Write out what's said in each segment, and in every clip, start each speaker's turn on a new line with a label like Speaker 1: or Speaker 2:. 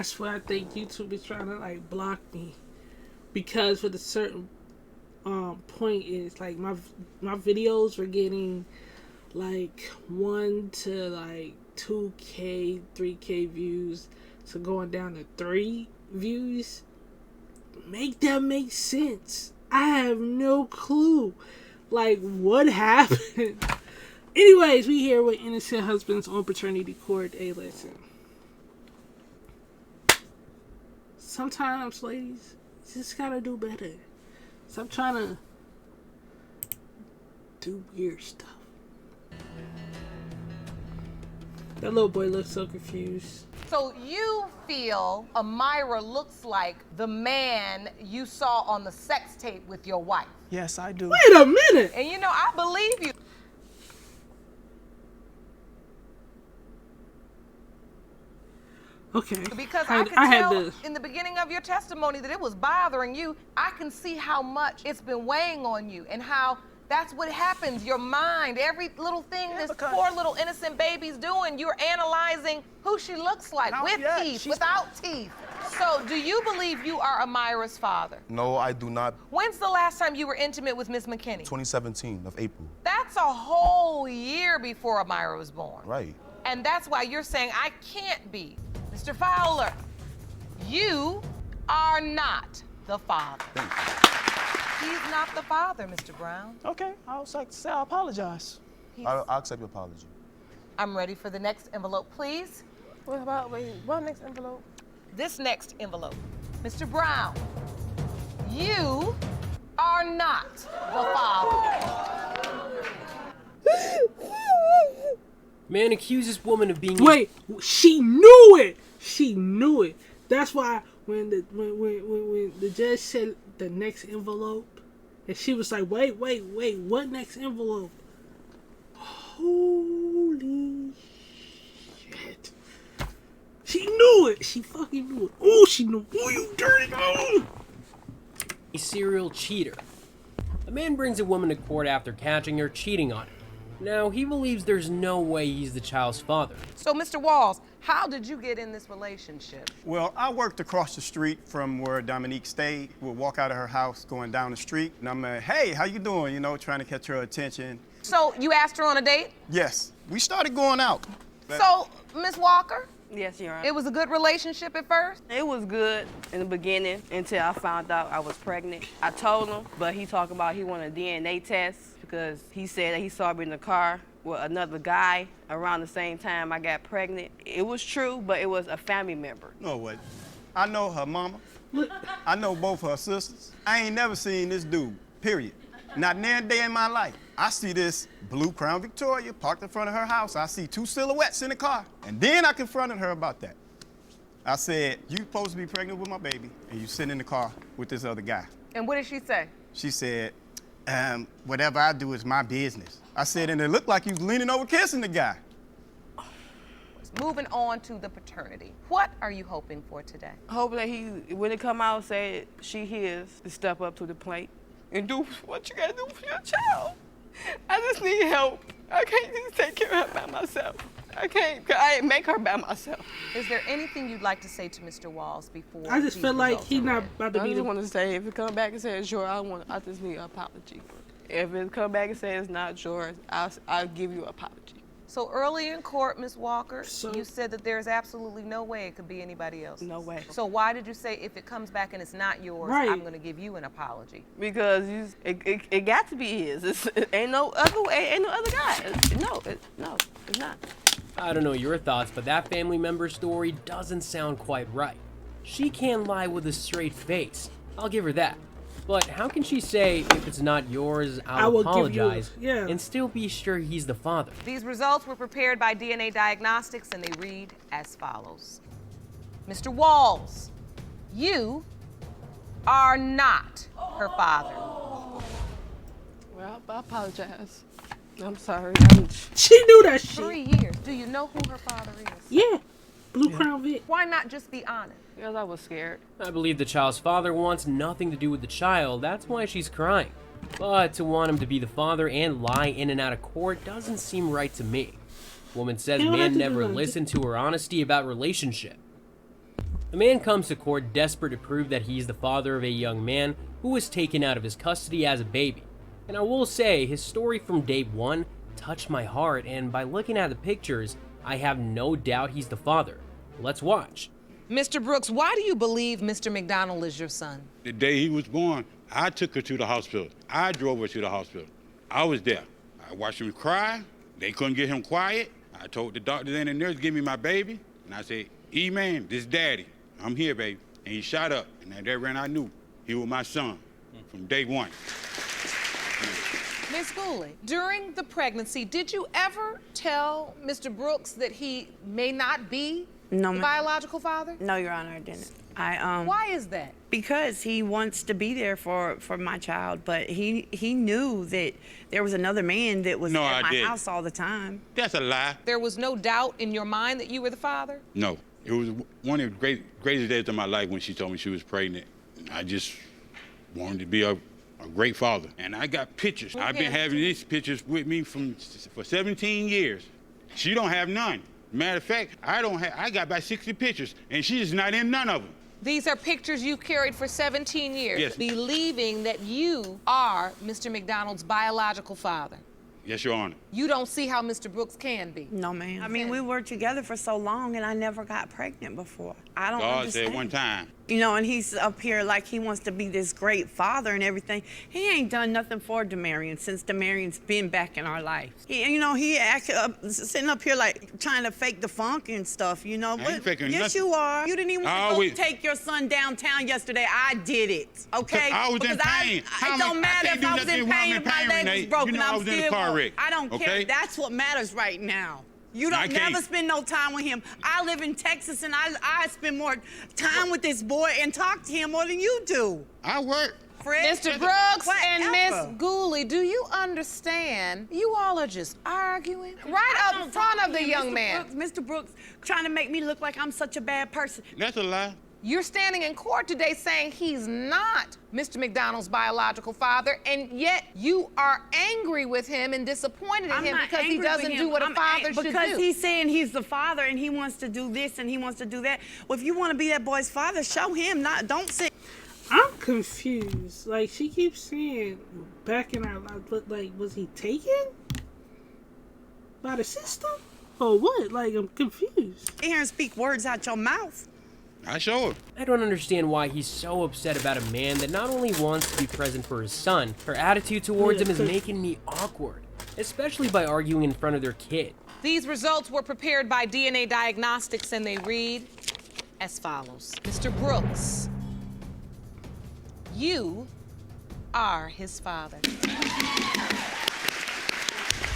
Speaker 1: I swear I think YouTube is trying to like block me because with a certain point is like my videos were getting like 1 to like 2K, 3K views, so going down to 3 views. Make that make sense. I have no clue. Like, what happened? Anyways, we here with innocent husbands on paternity court. Hey, listen. Sometimes, ladies, you just gotta do better. Stop trying to do weird stuff. That little boy looks so confused.
Speaker 2: So you feel Amira looks like the man you saw on the sex tape with your wife?
Speaker 3: Yes, I do.
Speaker 1: Wait a minute!
Speaker 2: And you know, I believe you.
Speaker 1: Okay.
Speaker 2: Because I could tell in the beginning of your testimony that it was bothering you. I can see how much it's been weighing on you and how that's what happens. Your mind, every little thing this poor little innocent baby's doing, you're analyzing who she looks like, with teeth, without teeth. So do you believe you are Amira's father?
Speaker 4: No, I do not.
Speaker 2: When's the last time you were intimate with Miss McKinney?
Speaker 4: 2017 of April.
Speaker 2: That's a whole year before Amira was born.
Speaker 4: Right.
Speaker 2: And that's why you're saying I can't be. Mr. Fowler, you are not the father. He's not the father, Mr. Brown.
Speaker 3: Okay, I was like to say I apologize.
Speaker 4: I'll accept your apology.
Speaker 2: I'm ready for the next envelope, please.
Speaker 3: What about, what next envelope?
Speaker 2: This next envelope. Mr. Brown, you are not the father.
Speaker 5: Man accuses woman of being...
Speaker 1: Wait, she knew it! She knew it. That's why when the judge said the next envelope, and she was like, wait, what next envelope? Holy shit. She knew it! She fucking knew it. Oh, she knew. Oh, you dirty. Oh.
Speaker 5: A serial cheater. A man brings a woman to court after catching her cheating on him. Now, he believes there's no way he's the child's father.
Speaker 2: So, Mr. Walls, how did you get in this relationship?
Speaker 6: Well, I worked across the street from where Dominique stayed. We'd walk out of her house going down the street, and I'm like, hey, how you doing? You know, trying to catch her attention.
Speaker 2: So, you asked her on a date?
Speaker 6: Yes. We started going out.
Speaker 2: So, Miss Walker?
Speaker 7: Yes, Your Honor.
Speaker 2: It was a good relationship at first?
Speaker 7: It was good in the beginning until I found out I was pregnant. I told him, but he talked about he wanted a DNA test because he said that he saw me in the car with another guy around the same time I got pregnant. It was true, but it was a family member.
Speaker 6: No, what? I know her mama. I know both her sisters. I ain't never seen this dude, period. Not near a day in my life. I see this blue Crown Victoria parked in front of her house. I see 2 silhouettes in the car. And then I confronted her about that. I said, you supposed to be pregnant with my baby, and you sitting in the car with this other guy.
Speaker 2: And what did she say?
Speaker 6: She said, whatever I do is my business. I said, and it looked like you was leaning over kissing the guy.
Speaker 2: Moving on to the paternity. What are you hoping for today?
Speaker 7: Hope that he, when it come out, say she his to step up to the plate and do what you gotta do for your child. I just need help. I can't just take care of her by myself. I ain't make her by myself.
Speaker 2: Is there anything you'd like to say to Mr. Walls before?
Speaker 1: I just feel like he's not about to
Speaker 7: I
Speaker 1: be.
Speaker 7: just want to say, if it come back and says yours, I just need an apology. If it come back and says it's not yours, I'll give you an apology.
Speaker 2: So early in court, Ms. Walker,
Speaker 1: So-
Speaker 2: you said that there's absolutely no way it could be anybody else.
Speaker 7: No way.
Speaker 2: So why did you say if it comes back and it's not yours,
Speaker 1: Right.
Speaker 2: I'm going to give you an apology?
Speaker 7: Because it got to be his. It ain't no other way. Ain't no other guy. No, it's not.
Speaker 5: I don't know your thoughts, but that family member's story doesn't sound quite right. She can't lie with a straight face. I'll give her that. But how can she say, if it's not yours, I'll apologize, and still be sure he's the father?
Speaker 2: These results were prepared by DNA Diagnostics, and they read as follows. Mr. Walls, you are not her father.
Speaker 7: Well, I apologize. I'm sorry.
Speaker 1: She knew that shit.
Speaker 2: 3 years. Do you know who her father is?
Speaker 1: Yeah. Blue Crown Vic.
Speaker 2: Why not just be honest?
Speaker 7: Because I was scared.
Speaker 5: I believe the child's father wants nothing to do with the child, that's why she's crying. But to want him to be the father and lie in and out of court doesn't seem right to me. Woman says man never listened to her honesty about relationship. The man comes to court desperate to prove that he's the father of a young man who was taken out of his custody as a baby. And I will say, his story from day one touched my heart, and by looking at the pictures, I have no doubt he's the father. Let's watch.
Speaker 2: Mr. Brooks, why do you believe Mr. McDonald is your son?
Speaker 8: The day he was born, I took her to the hospital. I drove her to the hospital. I was there. I watched him cry. They couldn't get him quiet. I told the doctor and the nurse, give me my baby. And I said, E-man, this daddy. I'm here, baby. And he shot up. And at that run, I knew he was my son from day one.
Speaker 2: Ms. Gooley, during the pregnancy, did you ever tell Mr. Brooks that he may not be
Speaker 7: No,
Speaker 2: the biological father?
Speaker 7: No, Your Honor, I didn't.
Speaker 2: Why is that?
Speaker 7: Because he wants to be there for my child, but he knew that there was another man that was at my house all the time.
Speaker 8: That's a lie.
Speaker 2: There was no doubt in your mind that you were the father?
Speaker 8: No. It was one of the greatest days of my life when she told me she was pregnant. I just wanted to be a great father. And I got pictures. I've been having these pictures with me for 17 years. She don't have none. Matter of fact, I got about 60 pictures, and she's not in none of them.
Speaker 2: These are pictures you carried for 17 years,
Speaker 8: yes,
Speaker 2: believing that you are Mr. McDonald's biological father.
Speaker 8: Yes, Your Honor.
Speaker 2: You don't see how Mr. Brooks can be.
Speaker 7: No, ma'am. I mean, we were together for so long, and I never got pregnant before. I don't understand.
Speaker 8: God said one time.
Speaker 7: You know, and he's up here like he wants to be this great father and everything. He ain't done nothing for Demarion since Demarion's been back in our life. He sitting up here like trying to fake the funk and stuff, you know.
Speaker 8: I ain't faking
Speaker 7: yes,
Speaker 8: nothing.
Speaker 7: you are. You didn't even want to go take your son downtown yesterday. I did it, okay?
Speaker 8: I was in pain.
Speaker 7: It don't matter if I was in pain, if my leg was broken.
Speaker 8: You know, I was in a car wreck.
Speaker 7: I don't care.
Speaker 8: Okay?
Speaker 7: That's what matters right now. You don't never spend no time with him. I live in Texas, and I spend more time with this boy and talk to him more than you do.
Speaker 8: I work.
Speaker 7: Fred,
Speaker 2: Mr. Brooks and Miss Gooley, do you understand? You all are just arguing right up front of the young man.
Speaker 7: Mr. Brooks trying to make me look like I'm such a bad person.
Speaker 8: That's a lie.
Speaker 2: You're standing in court today saying he's not Mr. McDonald's biological father, and yet you are angry with him and disappointed in him because he doesn't do what a father should do.
Speaker 7: Because he's saying he's the father and he wants to do this and he wants to do that. Well, if you want to be that boy's father, show him, don't say.
Speaker 1: I'm confused. Like, she keeps saying back in our life, but like, was he taken by the system or what? Like, I'm confused.
Speaker 7: Hear him speak words out your mouth.
Speaker 8: I show him.
Speaker 5: I don't understand why he's so upset about a man that not only wants to be present for his son, her attitude towards him is making me awkward, especially by arguing in front of their kid.
Speaker 2: These results were prepared by DNA Diagnostics, and they read as follows. Mr. Brooks, you are his father.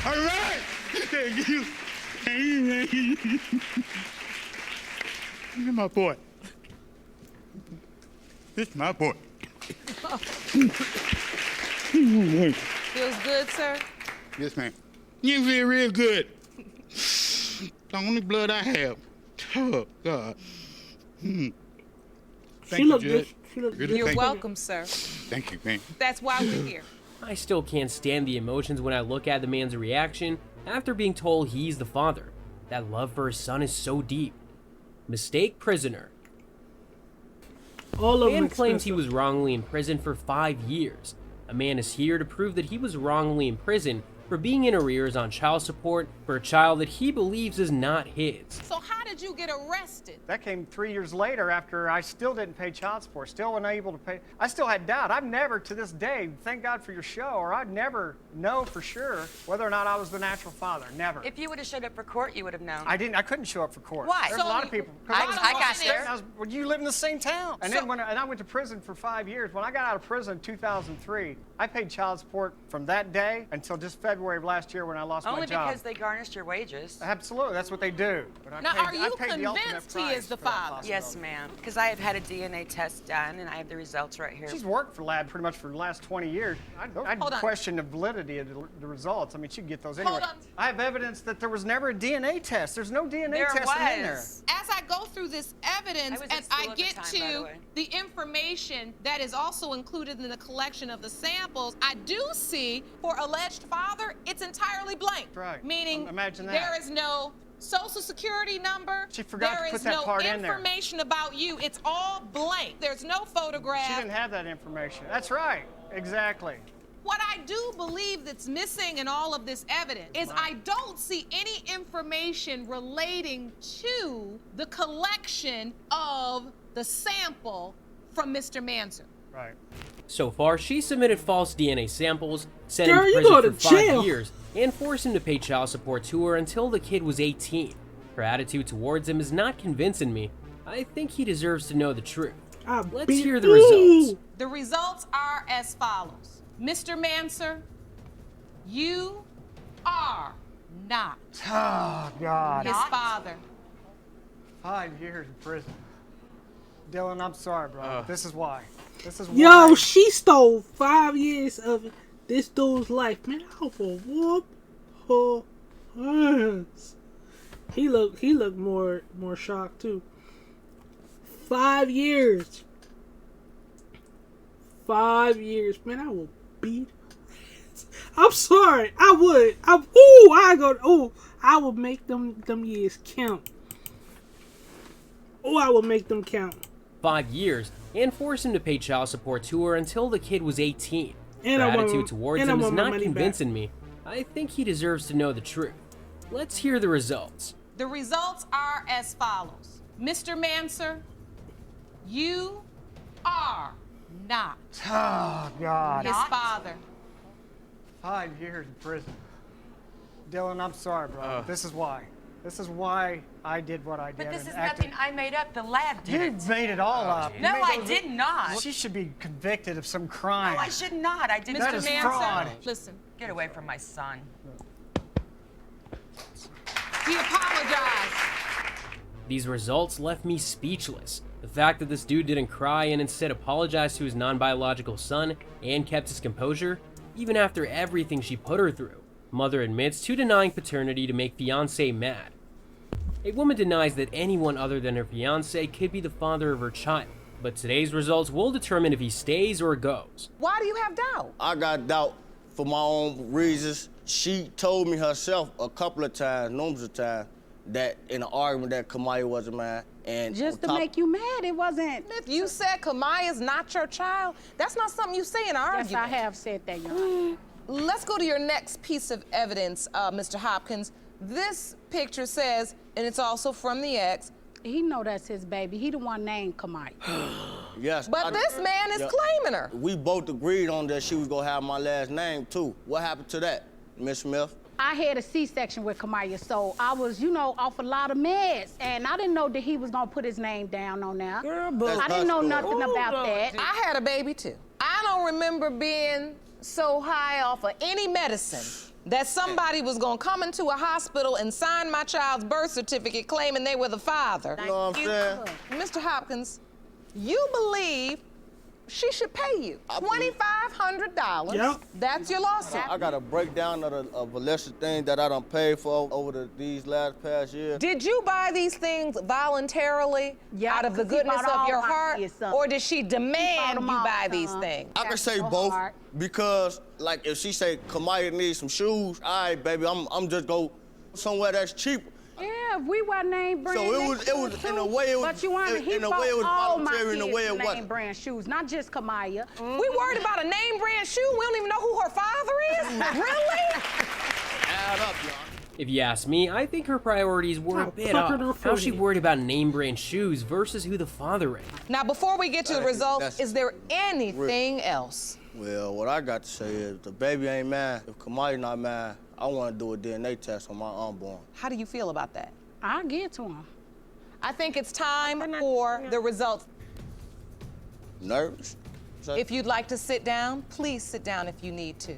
Speaker 8: All right. Thank you. Look at my boy. This is my boy.
Speaker 2: Feels good, sir?
Speaker 8: Yes, ma'am. You feel real good. The only blood I have. Oh, God. Thank you, Judge.
Speaker 2: You're welcome, sir.
Speaker 8: Thank you, man.
Speaker 2: That's why we're here.
Speaker 5: I still can't stand the emotions when I look at the man's reaction after being told he's the father. That love for his son is so deep. Mistake prisoner. The man claims he was wrongly imprisoned for 5 years. A man is here to prove that he was wrongly imprisoned for being in arrears on child support for a child that he believes is not his.
Speaker 2: So how did you get arrested?
Speaker 9: That came 3 years later after I still didn't pay child support, still unable to pay. I still had doubt. I've never, to this day, thank God for your show, or I'd never know for sure whether or not I was the natural father. Never.
Speaker 10: If you would have showed up for court, you would have known.
Speaker 9: I couldn't show up for court.
Speaker 10: Why?
Speaker 9: There's a lot of people.
Speaker 10: I got there.
Speaker 9: Well, you live in the same town. And then I went to prison for 5 years. When I got out of prison in 2003, I paid child support from that day until just February of last year when I lost my job.
Speaker 10: Only because they garnished your wages.
Speaker 9: Absolutely, that's what they do. But
Speaker 2: Now, are you convinced he is the father?
Speaker 10: Yes, ma'am. Because I have had a DNA test done, and I have the results right here.
Speaker 9: She's worked for lab pretty much for the last 20 years. I'd question the validity of the results. I mean, she'd get those anyway.
Speaker 2: Hold on.
Speaker 9: I have evidence that there was never a DNA test. There's no DNA testing in there.
Speaker 2: As I go through this evidence and I get to the information that is also included in the collection of the samples, I do see for alleged father, it's entirely blank.
Speaker 9: Right.
Speaker 2: Meaning
Speaker 9: Imagine that.
Speaker 2: there is no Social security number.
Speaker 9: She forgot to put that part in there.
Speaker 2: There is no information about you. It's all blank. There's no photograph.
Speaker 9: She didn't have that information. That's right. Exactly.
Speaker 2: What I do believe that's missing in all of this evidence is I don't see any information relating to the collection of the sample from Mr. Manson.
Speaker 9: Right.
Speaker 5: So far, she submitted false DNA samples, sent
Speaker 1: Girl,
Speaker 5: him to
Speaker 1: you
Speaker 5: prison
Speaker 1: go
Speaker 5: for
Speaker 1: to
Speaker 5: 5
Speaker 1: jail.
Speaker 5: years, and forced him to pay child support to her until the kid was 18. Her attitude towards him is not convincing me. I think he deserves to know the truth. Let's hear the results.
Speaker 2: The results are as follows. Mr. Manson, you are not
Speaker 9: Oh, God.
Speaker 2: his father.
Speaker 9: 5 years in prison. Dylan, I'm sorry, bro. This is why. This is why.
Speaker 1: Yo, she stole 5 years of this dude's life. Man, I will whoop her ass. He looked more shocked too. 5 years. 5 years. Man, I will beat her ass. I'm sorry. I would. I would make them years count. Oh, I will make them count.
Speaker 5: 5 years, and forced him to pay child support to her until the kid was 18.
Speaker 1: And
Speaker 5: Her
Speaker 1: I want-
Speaker 5: attitude towards
Speaker 1: and I
Speaker 5: him is
Speaker 1: want my
Speaker 5: not
Speaker 1: money
Speaker 5: convincing me. I think he deserves to know the truth. Let's hear the results.
Speaker 2: The results are as follows. Mr. Manson, you are not
Speaker 9: Oh, God.
Speaker 2: his father.
Speaker 9: 5 years in prison. Dylan, I'm sorry, bro. This is why. This is why I did what I did.
Speaker 10: But this
Speaker 9: and
Speaker 10: is
Speaker 9: acted-
Speaker 10: nothing I made up. The lab did
Speaker 9: You
Speaker 10: it.
Speaker 9: made it all up. You
Speaker 10: No,
Speaker 9: made
Speaker 10: I
Speaker 9: those-
Speaker 10: did not.
Speaker 9: She should be convicted of some crime.
Speaker 10: No, I should not. I did
Speaker 9: That
Speaker 10: not.
Speaker 9: is
Speaker 2: Mr.
Speaker 9: fraud.
Speaker 2: Manson, listen.
Speaker 10: Get away from my son.
Speaker 2: He apologized.
Speaker 5: These results left me speechless. The fact that this dude didn't cry and instead apologized to his non-biological son and kept his composure, even after everything she put her through. Mother admits to denying paternity to make fiancé mad. A woman denies that anyone other than her fiancé could be the father of her child, but today's results will determine if he stays or goes.
Speaker 2: Why do you have doubt?
Speaker 11: I got doubt for my own reasons. She told me herself a couple of times, numerous of times, that in an argument that Kamaya wasn't mine. And
Speaker 12: Just to make you mad, it wasn't.
Speaker 2: If you said Kamaya's not your child, that's not something you say in an argument.
Speaker 12: Yes, I have said that, Your Honor.
Speaker 2: Let's go to your next piece of evidence, Mr. Hopkins. This picture says, and it's also from the ex.
Speaker 12: He know that's his baby. He the one named Kamaya.
Speaker 11: Yes.
Speaker 2: But this man is claiming her.
Speaker 11: We both agreed on that she was gonna have my last name too. What happened to that, Miss Smith?
Speaker 12: I had a C-section with Kamaya, so I was, off a lot of meds, and I didn't know that he was gonna put his name down on there.
Speaker 11: Girl,
Speaker 12: I didn't know nothing about that.
Speaker 2: I had a baby too. I don't remember being so high off of any medicine that somebody was gonna come into a hospital and sign my child's birth certificate claiming they were the father.
Speaker 11: You know what I'm saying?
Speaker 2: Mr. Hopkins, you believe she should pay you $2,500.
Speaker 1: Yep.
Speaker 2: That's your lawsuit.
Speaker 11: I got a breakdown of a lesser thing that I done paid for over these last past years.
Speaker 2: Did you buy these things voluntarily out of the
Speaker 12: 'cause he
Speaker 2: goodness
Speaker 12: bought
Speaker 2: of
Speaker 12: all
Speaker 2: your
Speaker 12: my
Speaker 2: heart,
Speaker 12: kids something.
Speaker 2: or did she demand you
Speaker 12: all,
Speaker 2: buy these
Speaker 12: son.
Speaker 2: things?
Speaker 11: I can
Speaker 12: That's
Speaker 11: say
Speaker 12: so
Speaker 11: both
Speaker 12: hard.
Speaker 11: because, like, if she say Kamaya needs some shoes, all right, baby, I'm just go somewhere that's cheaper.
Speaker 12: Yeah, if we were name brand.
Speaker 11: So it
Speaker 12: they
Speaker 11: was
Speaker 12: could
Speaker 11: in a
Speaker 12: too.
Speaker 11: way it was
Speaker 12: But you want he
Speaker 11: in a
Speaker 12: bought
Speaker 11: way it was
Speaker 12: all my
Speaker 11: voluntary, in a way
Speaker 12: kids
Speaker 11: it
Speaker 12: name
Speaker 11: wasn't.
Speaker 12: brand shoes, not just Kamaya.
Speaker 2: We worried about a name brand shoe? We don't even know who her father is? Really?
Speaker 11: Add up, y'all.
Speaker 5: If you ask me, I think her priorities were a bit
Speaker 1: puckered her
Speaker 5: off. How's she
Speaker 1: forehead.
Speaker 5: worried about name brand shoes versus who the father is?
Speaker 2: Now, before we get to the results,
Speaker 11: that's-
Speaker 2: is there anything else?
Speaker 11: Well, what I got to say is, the baby ain't mine. If Kamaya not mine, I want to do a DNA test on my unborn.
Speaker 2: How do you feel about that?
Speaker 12: I'll get to him.
Speaker 2: I think it's time for the results.
Speaker 11: Nervous?
Speaker 2: If you'd like to sit down, please sit down if you need to.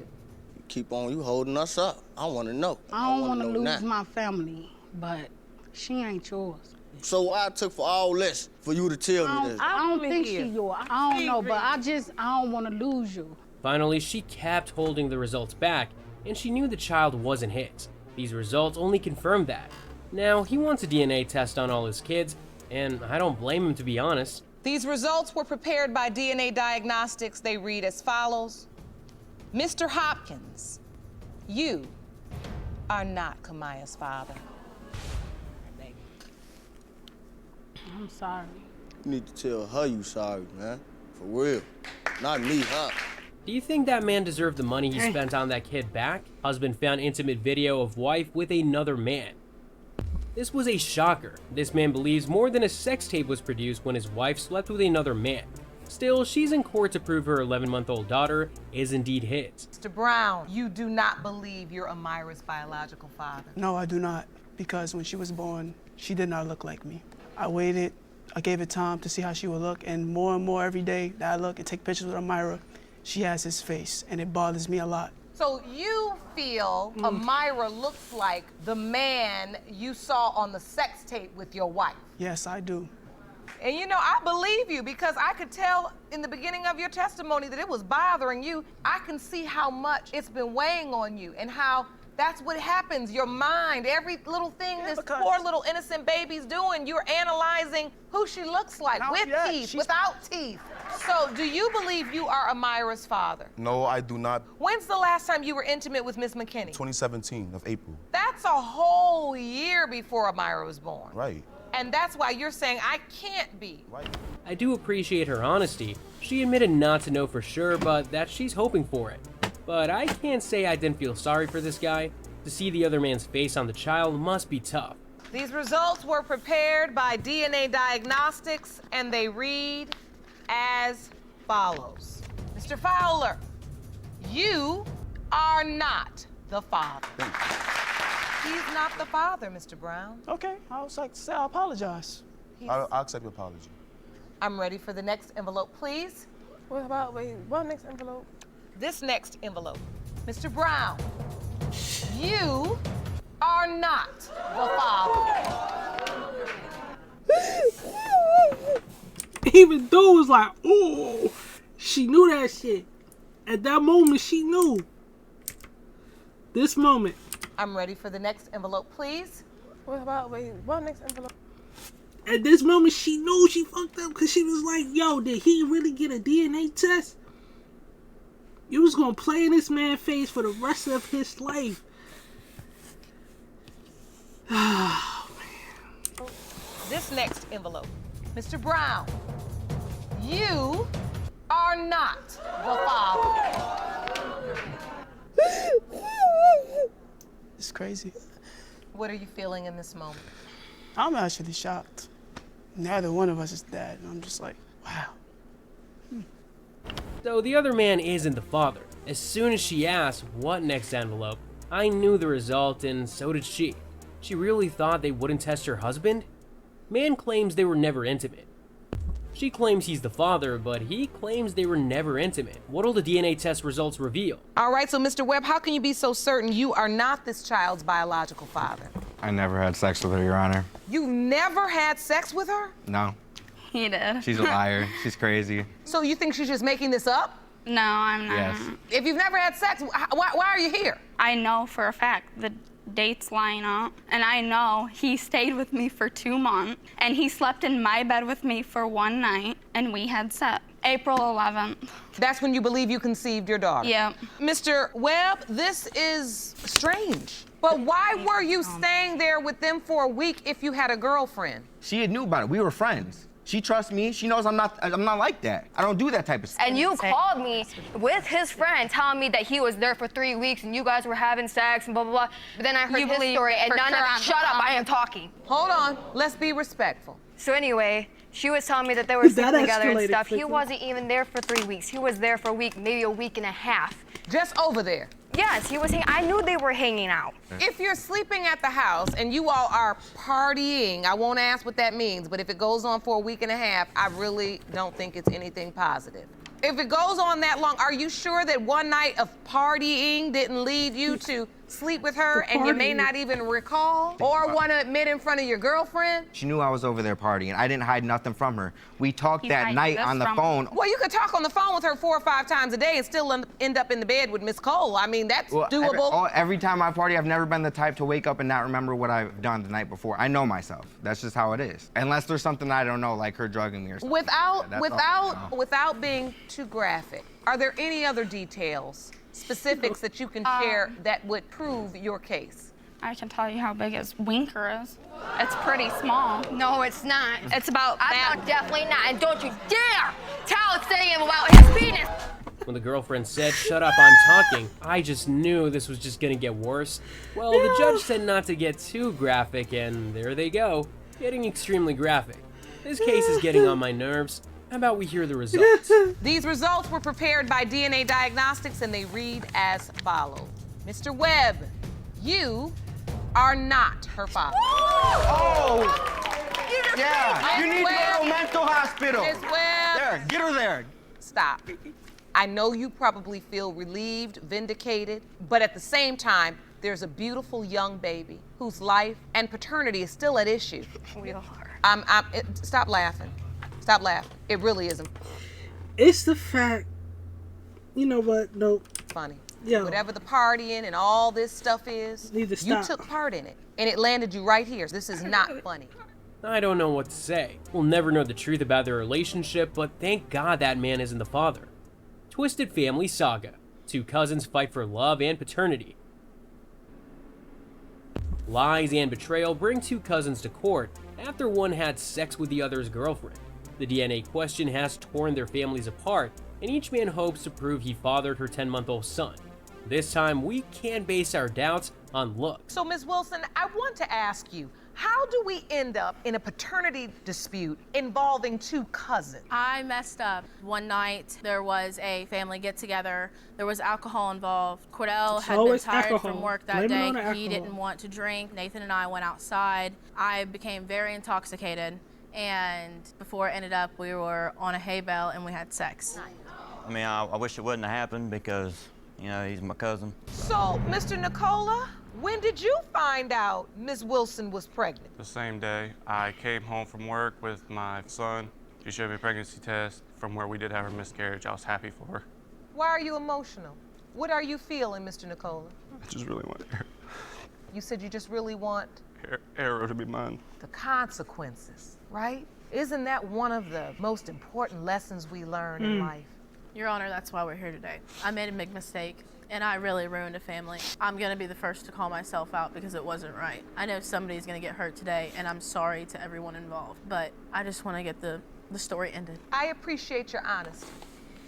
Speaker 11: Keep on you holding us up. I want to know.
Speaker 12: I don't want to
Speaker 11: wanna know
Speaker 12: lose
Speaker 11: now.
Speaker 12: my family, but she ain't yours.
Speaker 11: So I took for all this for you to tell me this.
Speaker 12: I don't think she yours. I don't know, but I don't want to lose you.
Speaker 5: Finally, she kept holding the results back, and she knew the child wasn't his. These results only confirmed that. Now, he wants a DNA test on all his kids, and I don't blame him, to be honest.
Speaker 2: These results were prepared by DNA Diagnostics. They read as follows. Mr. Hopkins, you are not Kamaya's father.
Speaker 1: I'm sorry.
Speaker 11: You need to tell her you sorry, man. For real. Not me, huh?
Speaker 5: Do you think that man deserved the money he spent on that kid back? Husband found intimate video of wife with another man. This was a shocker. This man believes more than a sex tape was produced when his wife slept with another man. Still, she's in court to prove her 11-month-old daughter is indeed his.
Speaker 2: Mr. Brown, you do not believe you're Amira's biological father.
Speaker 3: No, I do not. Because when she was born, she did not look like me. I waited, I gave it time to see how she would look, and more every day that I look and take pictures with Amira, she has his face, and it bothers me a lot.
Speaker 2: So you feel Amira looks like the man you saw on the sex tape with your wife?
Speaker 3: Yes, I do.
Speaker 2: And you know, I believe you because I could tell in the beginning of your testimony that it was bothering you. I can see how much it's been weighing on you and how that's what happens. Your mind, every little thing this poor little innocent baby's doing, you're analyzing who she looks like, with teeth, without teeth. So do you believe you are Amira's father?
Speaker 4: No, I do not.
Speaker 2: When's the last time you were intimate with Miss McKinney?
Speaker 4: 2017 of April.
Speaker 2: That's a whole year before Amira was born.
Speaker 4: Right.
Speaker 2: And that's why you're saying I can't be.
Speaker 4: Right.
Speaker 5: I do appreciate her honesty. She admitted not to know for sure, but that she's hoping for it. But I can't say I didn't feel sorry for this guy. To see the other man's face on the child must be tough.
Speaker 2: These results were prepared by DNA Diagnostics, and they read as follows. Mr. Fowler, you are not the father. He's not the father, Mr. Brown.
Speaker 3: Okay, I was like to say I apologize.
Speaker 4: I'll accept your apology.
Speaker 2: I'm ready for the next envelope, please.
Speaker 3: What about, what next envelope?
Speaker 2: This next envelope. Mr. Brown, you are not the father.
Speaker 1: Even though it was like, oh, she knew that shit. At that moment, she knew. This moment.
Speaker 2: I'm ready for the next envelope, please.
Speaker 3: What about, what next envelope?
Speaker 1: At this moment, she knew she fucked up because she was like, yo, did he really get a DNA test? You was going to play in this man's face for the rest of his life. Oh, man.
Speaker 2: This next envelope. Mr. Brown, you are not the father.
Speaker 3: It's crazy.
Speaker 2: What are you feeling in this moment?
Speaker 3: I'm actually shocked. Neither one of us is dad. And I'm just like, wow.
Speaker 5: So the other man isn't the father. As soon as she asked what next envelope, I knew the result, and so did she. She really thought they wouldn't test her husband? Man claims they were never intimate. She claims he's the father, but he claims they were never intimate. What'll the DNA test results reveal?
Speaker 2: All right, so Mr. Webb, how can you be so certain you are not this child's biological father?
Speaker 13: I never had sex with her, Your Honor.
Speaker 2: You've never had sex with her?
Speaker 13: No.
Speaker 14: He did.
Speaker 13: She's a liar. She's crazy.
Speaker 2: So you think she's just making this up?
Speaker 14: No, I'm not.
Speaker 13: Yes.
Speaker 2: If you've never had sex, why are you here?
Speaker 14: I know for a fact the dates line up, and I know he stayed with me for 2 months, and he slept in my bed with me for one night, and we had sex. April 11th.
Speaker 2: That's when you believe you conceived your daughter?
Speaker 14: Yep.
Speaker 2: Mr. Webb, this is strange. But why were you staying there with them for a week if you had a girlfriend?
Speaker 13: She knew about it. We were friends. She trusts me. She knows I'm not like that. I don't do that type of stuff.
Speaker 15: And you called me with his friend telling me that he was there for 3 weeks and you guys were having sex and blah, blah, blah. But then I heard his story and shut up, I am talking.
Speaker 2: Hold on, let's be respectful.
Speaker 15: So anyway, she was telling me that they were sleeping together and stuff. He wasn't even there for 3 weeks. He was there for a week, maybe a week and a half.
Speaker 2: Just over there?
Speaker 15: Yes, he was. I knew they were hanging out.
Speaker 2: If you're sleeping at the house and you all are partying, I won't ask what that means, but if it goes on for a week and a half, I really don't think it's anything positive. If it goes on that long, are you sure that one night of partying didn't lead you to sleep with her and you may not even recall or want to admit in front of your girlfriend?
Speaker 13: She knew I was over there partying. I didn't hide nothing from her. We talked that night on the phone.
Speaker 2: Well, you could talk on the phone with her 4 or 5 times a day and still end up in the bed with Miss Cole. I mean, that's doable.
Speaker 13: Every time I party, I've never been the type to wake up and not remember what I've done the night before. I know myself. That's just how it is. Unless there's something I don't know, like her drugging me or something.
Speaker 2: Without being too graphic, are there any other details, specifics that you can share that would prove your case?
Speaker 14: I can tell you how big his winker is. It's pretty small.
Speaker 15: No, it's not.
Speaker 14: It's about that.
Speaker 15: I'm definitely not. And don't you dare tell him about his penis.
Speaker 5: When the girlfriend said, "Shut up, I'm talking," I just knew this was just gonna get worse. Well, the judge said not to get too graphic, and there they go, getting extremely graphic. This case is getting on my nerves. How about we hear the results?
Speaker 2: These results were prepared by DNA Diagnostics, and they read as follows. Mr. Webb, you are not her father.
Speaker 11: Oh! Yeah, you need to go to a mental hospital.
Speaker 2: Ms. Webb.
Speaker 11: There, get her there.
Speaker 2: Stop. I know you probably feel relieved, vindicated, but at the same time, there's a beautiful young baby whose life and paternity is still at issue.
Speaker 15: We are.
Speaker 2: Stop laughing. Stop laughing. It really isn't.
Speaker 1: It's the fact, you know what? No.
Speaker 2: It's funny.
Speaker 1: Yo.
Speaker 2: Whatever the partying and all this stuff is,
Speaker 1: Need to
Speaker 2: you
Speaker 1: stop.
Speaker 2: took part in it, and it landed you right here. This is not funny.
Speaker 5: I don't know what to say. We'll never know the truth about their relationship, but thank God that man isn't the father. Twisted family saga. Two cousins fight for love and paternity. Lies and betrayal bring two cousins to court after one had sex with the other's girlfriend. The DNA question has torn their families apart, and each man hopes to prove he fathered her 10-month-old son. This time, we can't base our doubts on looks.
Speaker 2: So, Ms. Wilson, I want to ask you, how do we end up in a paternity dispute involving two cousins?
Speaker 16: I messed up. One night, there was a family get-together. There was alcohol involved. Cordell had been tired from work that day. He didn't want to drink. Nathan and I went outside. I became very intoxicated. And before it ended up, we were on a hay bale and we had sex.
Speaker 17: I mean, I wish it wouldn't have happened because, you know, he's my cousin.
Speaker 2: So, Mr. Nicola, when did you find out Ms. Wilson was pregnant?
Speaker 18: The same day. I came home from work with my son. She showed me a pregnancy test from where we did have her miscarriage. I was happy for her.
Speaker 2: Why are you emotional? What are you feeling, Mr. Nicola?
Speaker 18: I just really want
Speaker 2: You said you just really want
Speaker 18: Arrow to be mine.
Speaker 2: the consequences, right? Isn't that one of the most important lessons we learn in life?
Speaker 16: Your Honor, that's why we're here today. I made a big mistake, and I really ruined a family. I'm gonna be the first to call myself out because it wasn't right. I know somebody's gonna get hurt today, and I'm sorry to everyone involved, but I just wanna get the story ended.
Speaker 2: I appreciate your honesty.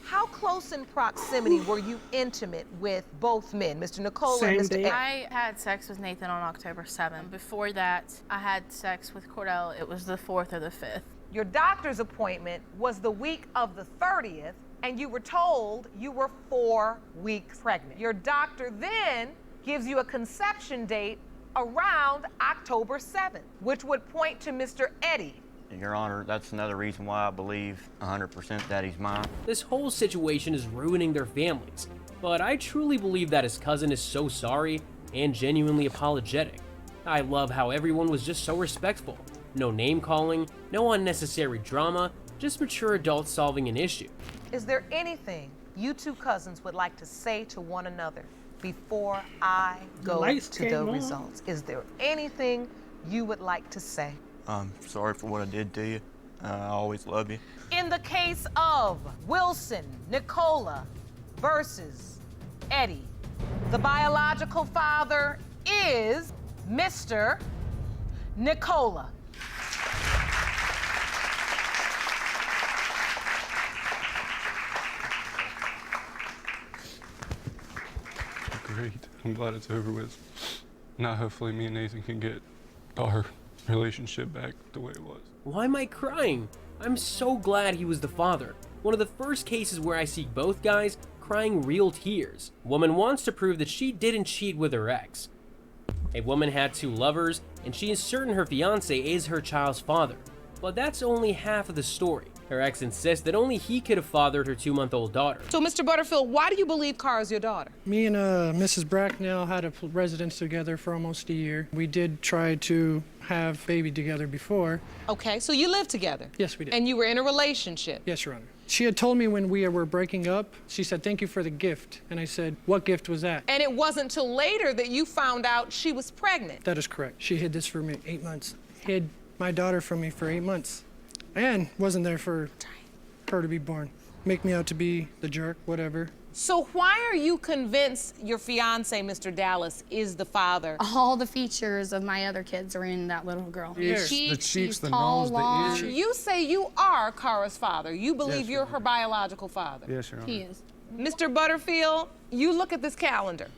Speaker 2: How close in proximity were you intimate with both men, Mr. Nicola and Mr. Ed?
Speaker 16: I had sex with Nathan on October 7th. Before that, I had sex with Cordell. It was the 4th or the 5th.
Speaker 2: Your doctor's appointment was the week of the 30th, and you were told you were 4 weeks pregnant. Your doctor then gives you a conception date around October 7th, which would point to Mr. Eddie.
Speaker 17: Your Honor, that's another reason why I believe 100% that he's mine.
Speaker 5: This whole situation is ruining their families, but I truly believe that his cousin is so sorry and genuinely apologetic. I love how everyone was just so respectful. No name calling, no unnecessary drama, just mature adults solving an issue.
Speaker 2: Is there anything you two cousins would like to say to one another before I go to the results? Is there anything you would like to say?
Speaker 17: I'm sorry for what I did to you. I always love you.
Speaker 2: In the case of Wilson Nicola versus Eddie, the biological father is Mr. Nicola.
Speaker 18: Great. I'm glad it's over with. Now hopefully me and Nathan can get our relationship back the way it was.
Speaker 5: Why am I crying? I'm so glad he was the father. One of the first cases where I see both guys crying real tears. Woman wants to prove that she didn't cheat with her ex. A woman had 2 lovers, and she is certain her fiance is her child's father. But that's only half of the story. Her ex insists that only he could have fathered her 2-month-old daughter.
Speaker 2: So, Mr. Butterfield, why do you believe Cara is your daughter?
Speaker 19: Me and Mrs. Bracknell had a residence together for almost a year. We did try to have baby together before.
Speaker 2: Okay, so you lived together?
Speaker 19: Yes, we did.
Speaker 2: And you were in a relationship?
Speaker 19: Yes, Your Honor. She had told me when we were breaking up, she said, "Thank you for the gift." And I said, "What gift was that?"
Speaker 2: And it wasn't until later that you found out she was pregnant.
Speaker 19: That is correct. She hid this from me 8 months. Hid my daughter from me for 8 months. And wasn't there for her to be born. Make me out to be the jerk, whatever.
Speaker 2: So why are you convinced your fiance, Mr. Dallas, is the father?
Speaker 20: All the features of my other kids are in that little girl.
Speaker 21: The cheeks,
Speaker 20: She's
Speaker 21: the
Speaker 20: tall,
Speaker 21: nose,
Speaker 20: long.
Speaker 21: the ears.
Speaker 2: You say you are Kara's father. You believe
Speaker 21: Yes,
Speaker 2: you're her biological father.
Speaker 21: Yes, Your Honor.
Speaker 20: He is.
Speaker 2: Mr. Butterfield, you look at this calendar.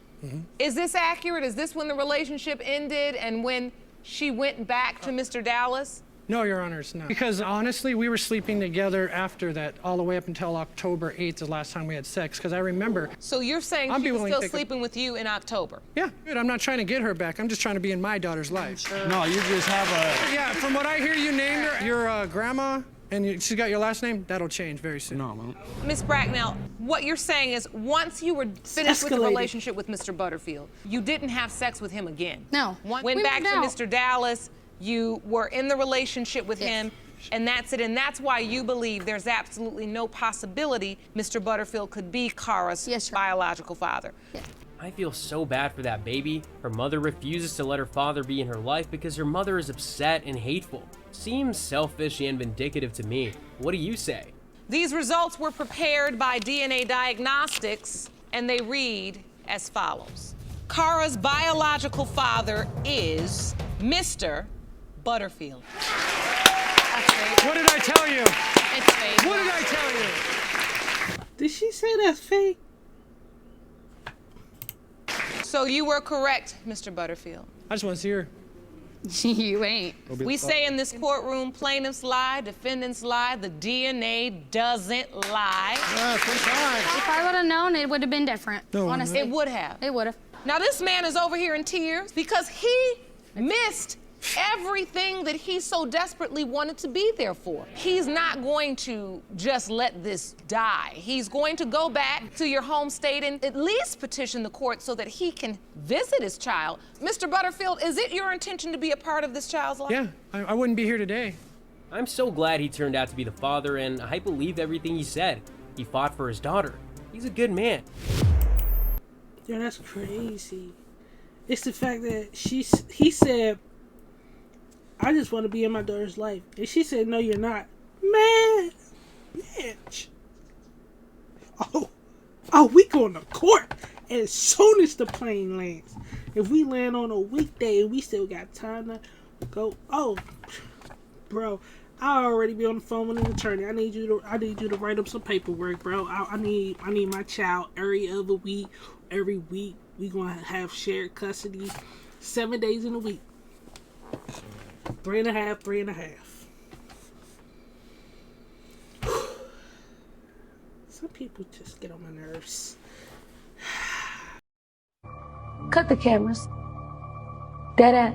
Speaker 2: Is this accurate? Is this when the relationship ended and when she went back to Mr. Dallas?
Speaker 19: No, Your Honor, it's not. Because honestly, we were sleeping together after that, all the way up until October 8th, the last time we had sex, because I remember.
Speaker 2: So you're saying she was still sleeping with you in October?
Speaker 19: Yeah, good. I'm not trying to get her back. I'm just trying to be in my daughter's life.
Speaker 21: No, you just have a...
Speaker 19: Yeah, from what I hear, you named her your grandma, and she's got your last name. That'll change very soon.
Speaker 21: No, man.
Speaker 2: Miss Bracknell, what you're saying is once you were finished with the relationship with Mr. Butterfield, you didn't have sex with him again?
Speaker 20: No.
Speaker 2: Went back to Mr. Dallas, you were in the relationship with him, and that's it. And that's why you believe there's absolutely no possibility Mr. Butterfield could be Kara's biological father.
Speaker 5: I feel so bad for that baby. Her mother refuses to let her father be in her life because her mother is upset and hateful. Seems selfish and vindictive to me. What do you say?
Speaker 2: These results were prepared by DNA Diagnostics, and they read as follows. Kara's biological father is Mr. Butterfield.
Speaker 19: What did I tell you?
Speaker 20: It's fake.
Speaker 19: What did I tell you?
Speaker 1: Did she say that's fake?
Speaker 2: So you were correct, Mr. Butterfield.
Speaker 19: I just want to see her.
Speaker 20: You ain't.
Speaker 2: We say in this courtroom, plaintiffs lie, defendants lie, the DNA doesn't lie.
Speaker 20: If I would have known, it would have been different.
Speaker 19: No,
Speaker 20: honestly.
Speaker 2: It would have.
Speaker 20: It would have.
Speaker 2: Now this man is over here in tears because he missed everything that he so desperately wanted to be there for. He's not going to just let this die. He's going to go back to your home state and at least petition the court so that he can visit his child. Mr. Butterfield, is it your intention to be a part of this child's life?
Speaker 19: Yeah, I wouldn't be here today.
Speaker 5: I'm so glad he turned out to be the father, and I believe everything he said. He fought for his daughter. He's a good man.
Speaker 1: Yeah, that's crazy. It's the fact that he said, I just want to be in my daughter's life. And she said, no, you're not. Man, bitch. Oh, we going to court as soon as the plane lands. If we land on a weekday, we still got time to go. Oh, bro, I already be on the phone with an attorney. I need you to write up some paperwork, bro. I need my child every other week. Every week we gonna have shared custody, 7 days in a week. 3.5. Some people just get on my nerves.
Speaker 22: Cut the cameras. Dead ass.